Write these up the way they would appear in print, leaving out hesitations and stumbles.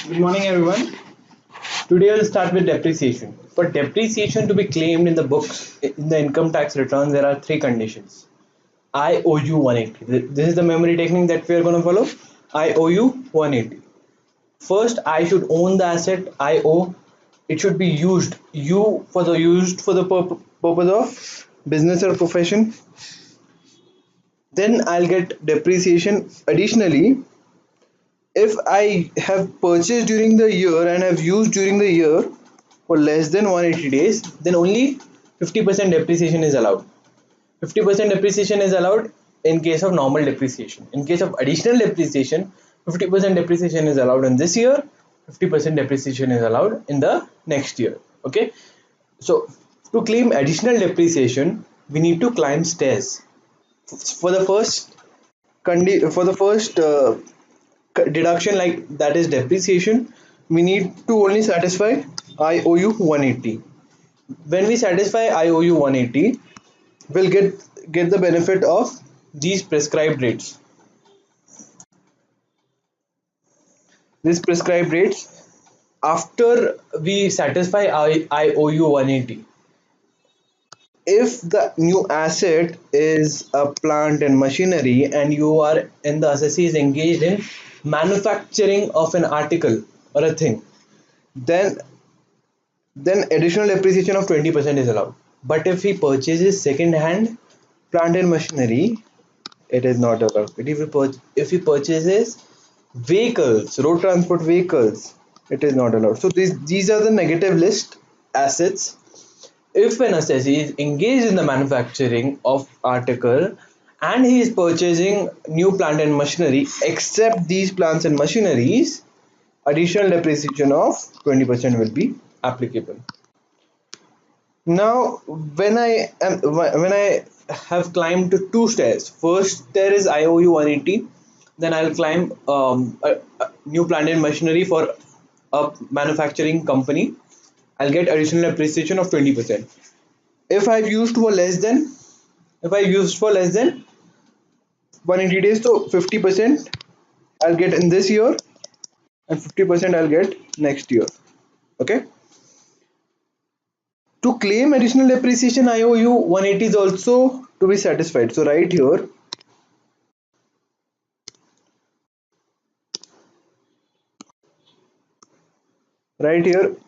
Good morning, everyone. Today we'll start with depreciation. For depreciation to be claimed in the books, in the income tax returns, there are three conditions. I owe you 180. This is the memory technique that we are going to follow. I owe you 180. First, I should own the asset I owe. It should be used. Used for the purpose of business or profession. Then I'll get depreciation. Additionally, if I have purchased during the year and have used during the year for less than 180 days, then only 50% depreciation is allowed. 50% depreciation is allowed in case of normal depreciation. In case of additional depreciation, 50% depreciation is allowed in this year, 50% depreciation is allowed in the next year. Okay, so to claim additional depreciation, we need to climb stairs. For the first deduction, like that is depreciation, we need to only satisfy I owe you 180. When we satisfy I owe you 180, we'll get the benefit of these prescribed rates. These prescribed rates, after we satisfy I owe you 180, if the new asset is a plant and machinery and you are in the assessee is engaged in manufacturing of an article or a thing, then additional depreciation of 20% is allowed. But if he purchases second hand plant and machinery, it is not allowed. But if he purchases vehicles, road transport vehicles, it is not allowed. So these are the negative list assets. If an assessee is engaged in the manufacturing of article and he is purchasing new plant and machinery, except these plants and machineries, additional depreciation of 20% will be applicable. Now, when I have climbed to two stairs, first stair is I owe you 180, then I'll climb a new plant and machinery for a manufacturing company. I'll get additional depreciation of 20%. If I used for less than 180 days, so 50% I'll get in this year and 50% I'll get next year. Okay. To claim additional depreciation, I owe you 180 is also to be satisfied. So right here,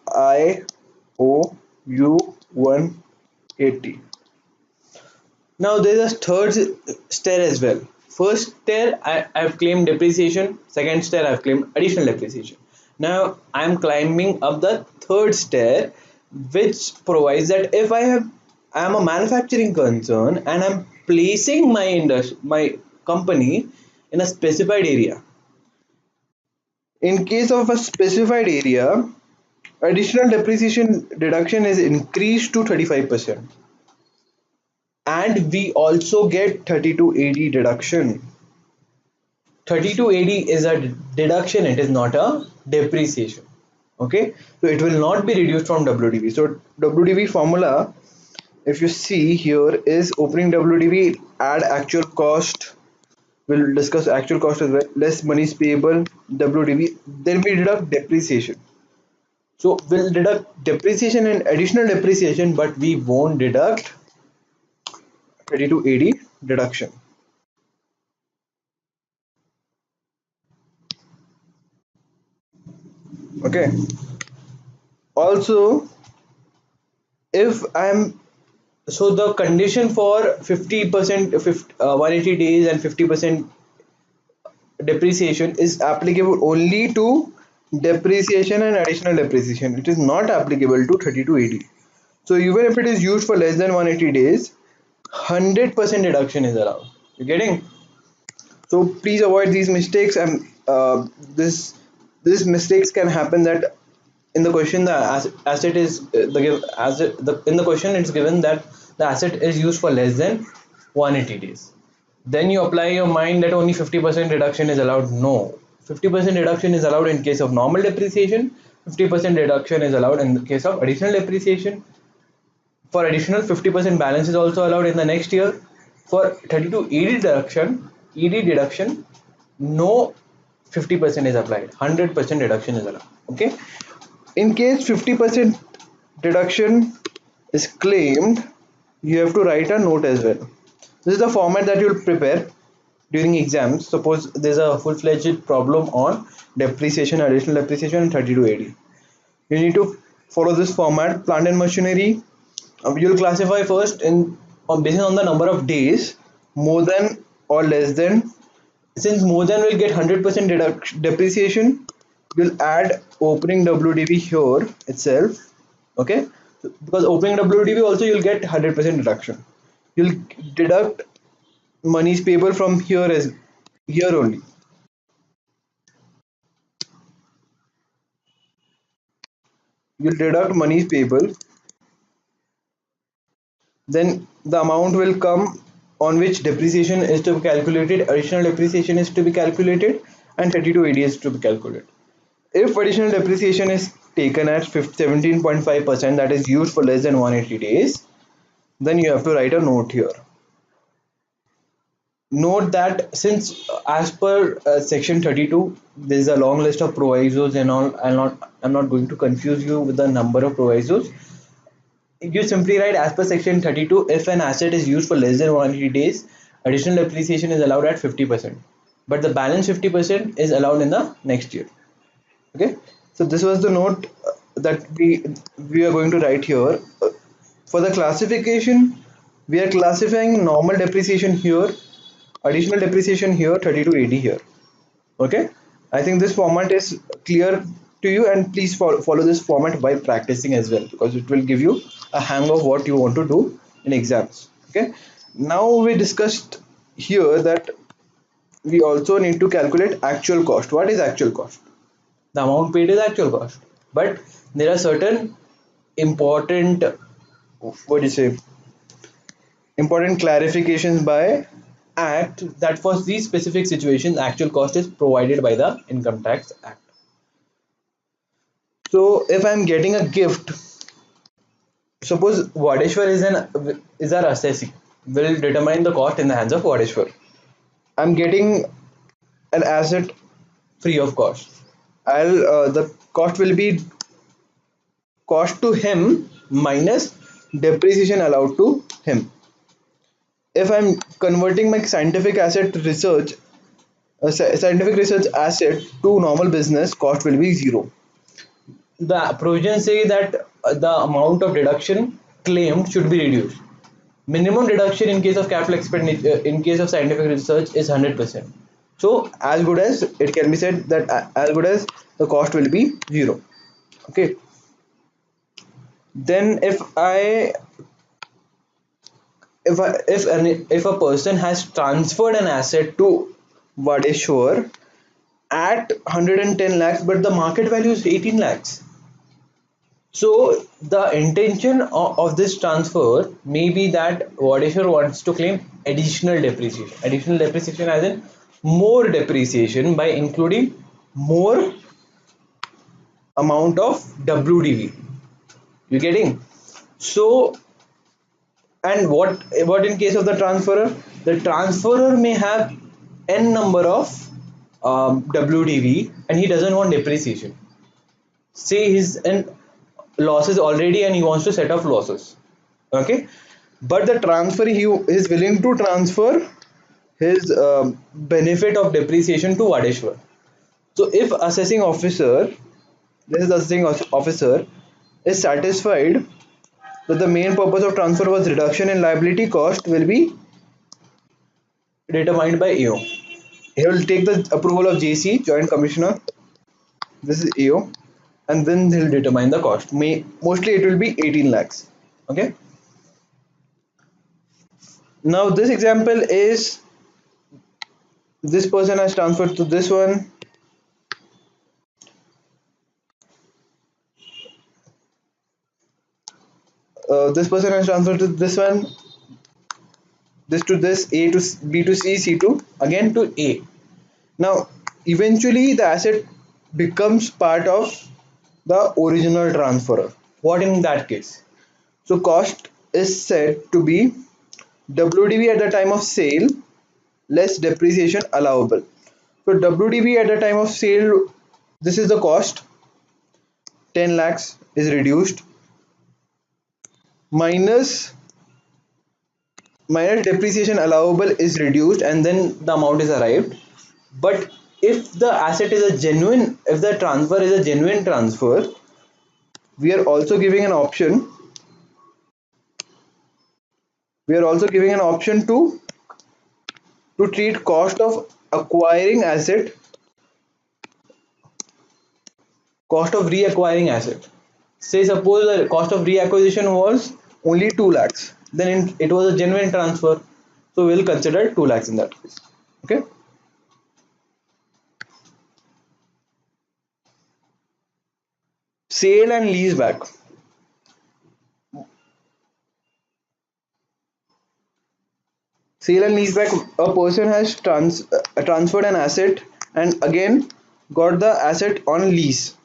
I owe you 180. Now there is a third stair as well. First stair I've claimed depreciation, second stair I've claimed additional depreciation. Now I'm climbing up the third stair, which provides that if I am a manufacturing concern and I'm placing my company in a specified area. In case of a specified area, additional depreciation deduction is increased to 35%. And we also get 3280 deduction. 3280 is a deduction, it is not a depreciation. Okay, so it will not be reduced from WDV. So WDV formula, if you see here, is opening WDV, add actual cost. We'll discuss actual cost as well, less monies payable, WDV, then we deduct depreciation. So we'll deduct depreciation and additional depreciation, but we won't deduct 3280 deduction. Okay. Also, if I'm so the condition for 50%, 180 days and 50% depreciation is applicable only to depreciation and additional depreciation. It is not applicable to 3280. So even if it is used for less than 180 days, 100% deduction is allowed. You getting? So please avoid these mistakes, and these mistakes can happen that in the question the asset is in the question it's given that the asset is used for less than 180 days. Then you apply your mind that only 50% reduction is allowed. No, 50% reduction is allowed in case of normal depreciation, 50% reduction is allowed in the case of additional depreciation. For additional 50% balance is also allowed in the next year. For 32 ED deduction, no 50% is applied, 100% deduction is allowed. Okay, in case 50% deduction is claimed, you have to write a note as well. This is the format that you'll prepare during exams. Suppose there's a full-fledged problem on depreciation, additional depreciation, and 3280. You need to follow this format. Plant and machinery, you'll classify first in based on the number of days, more than or less than. Since more than will get 100% depreciation, we'll add opening WDV here itself. Okay, because opening WDV also you'll get 100% deduction. You'll deduct monies payable from here as here only. You'll deduct monies payable, then the amount will come on which depreciation is to be calculated, additional depreciation is to be calculated, and 3280 is to be calculated. If additional depreciation is taken at 17.5%, that is used for less than 180 days, then you have to write a note here. Note that since as per section 32, there is a long list of provisos and all. I'm not going to confuse you with the number of provisos. You simply write as per section 32, if an asset is used for less than 180 days, additional depreciation is allowed at 50%, but the balance 50% is allowed in the next year. Okay, so this was the note that we are going to write here. For the classification, we are classifying normal depreciation here, additional depreciation here, 30 to 80 here. Okay, I think this format is clear to you, and please follow this format by practicing as well, because it will give you a hang of what you want to do in exams. Okay, now we discussed here that we also need to calculate actual cost. What is actual cost? The amount paid is actual cost, but there are certain important, what do you say, important clarifications by act that for these specific situations actual cost is provided by the income tax act. So if I'm getting a gift, suppose Wadeshwar is our assessee, will determine the cost in the hands of Wadeshwar. I'm getting an asset free of cost. I'll the cost will be cost to him minus depreciation allowed to him. If I'm converting my scientific asset research, scientific research asset to normal business, cost will be zero. The provisions say that the amount of deduction claimed should be reduced. Minimum deduction in case of capital expenditure, in case of scientific research, is 100%. So as good as it can be said that as good as the cost will be zero. Okay. Then if a person has transferred an asset to Vadeshwar at 110 lakhs, but the market value is 18 lakhs. So the intention of this transfer may be that Vadeshwar wants to claim additional depreciation. Additional depreciation as in more depreciation by including more amount of WDV. You getting? So, and what in case of the transferor? The transferor may have n number of WDV and he doesn't want depreciation. Say he's in losses already and he wants to set off losses. Okay, but the transfer he is willing to transfer his benefit of depreciation to Vadeshwar. So if assessing officer, this is the assessing officer, is satisfied that the main purpose of transfer was reduction in liability, cost will be determined by AO. He will take the approval of JC, Joint Commissioner. This is AO, and then he'll determine the cost. Mostly it will be 18 lakhs. Okay. Now this example is this person has transferred to this one. This person has transferred to this one. This to this, A to B to C, C to again to A. Now eventually the asset becomes part of the original transferor. What in that case? So cost is said to be WDV at the time of sale less depreciation allowable. So WDB at the time of sale, this is the cost, 10 lakhs is reduced, minus depreciation allowable is reduced, and then the amount is arrived. But if the asset is a genuine, if the transfer is a genuine transfer, we are also giving an option. We are also giving an option to treat cost of acquiring asset, cost of reacquiring asset. Say suppose the cost of reacquisition was only 2 lakhs, then it was a genuine transfer, so we'll consider 2 lakhs in that case. Okay. Sale and lease back. Sale and lease back, a person has transferred an asset and again got the asset on lease.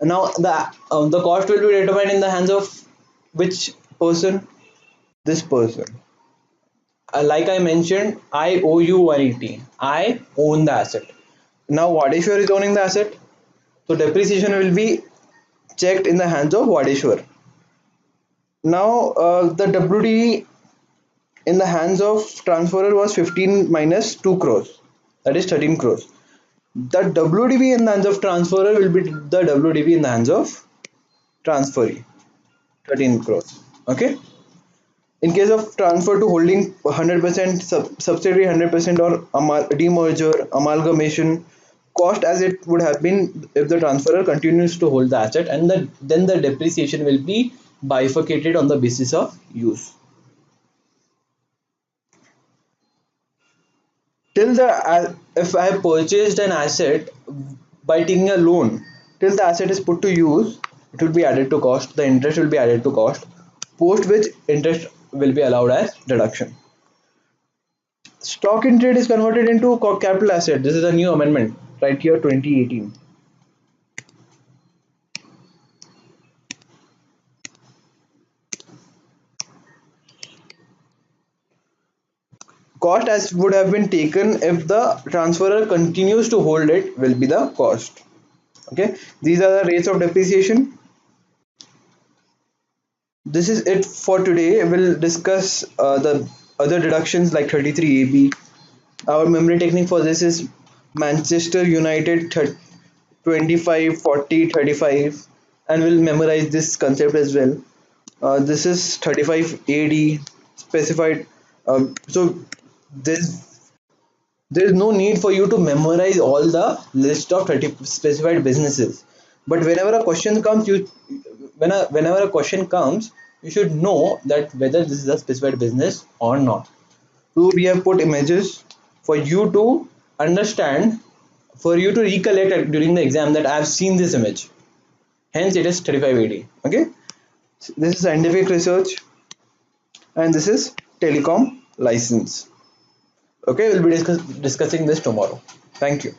Now the cost will be determined in the hands of which person? This person. Like I mentioned, I owe you 180. I own the asset. Now Wadeshwar is owning the asset, so depreciation will be checked in the hands of Wadeshwar. Now the WD in the hands of transferor was 15 minus 2 crores, that is 13 crores. The WDB in the hands of transferor will be the WDB in the hands of transferee, 13 crores. Okay. In case of transfer to holding 100% subsidiary 100% or demerger, amalgamation, cost as it would have been if the transferor continues to hold the asset, and then the depreciation will be bifurcated on the basis of use. Till the if I have purchased an asset by taking a loan, till the asset is put to use, it will be added to cost, the interest will be added to cost, post which interest will be allowed as deduction. Stock in trade is converted into capital asset. This is a new amendment right here, 2018. Cost as would have been taken if the transferor continues to hold it will be the cost. Okay, these are the rates of depreciation. This is it for today. We'll discuss the other deductions like 33AB. Our memory technique for this is Manchester United 25 40 35, and we'll memorize this concept as well. This is 35 AD specified. So there's there is no need for you to memorize all the list of 30 specified businesses. But whenever a question comes, whenever a question comes, you should know that whether this is a specified business or not. So we have put images for you to understand, for you to recollect during the exam that I have seen this image. Hence, it is 3580. Okay, this is scientific research, and this is telecom license. Okay, we'll be discussing this tomorrow. Thank you.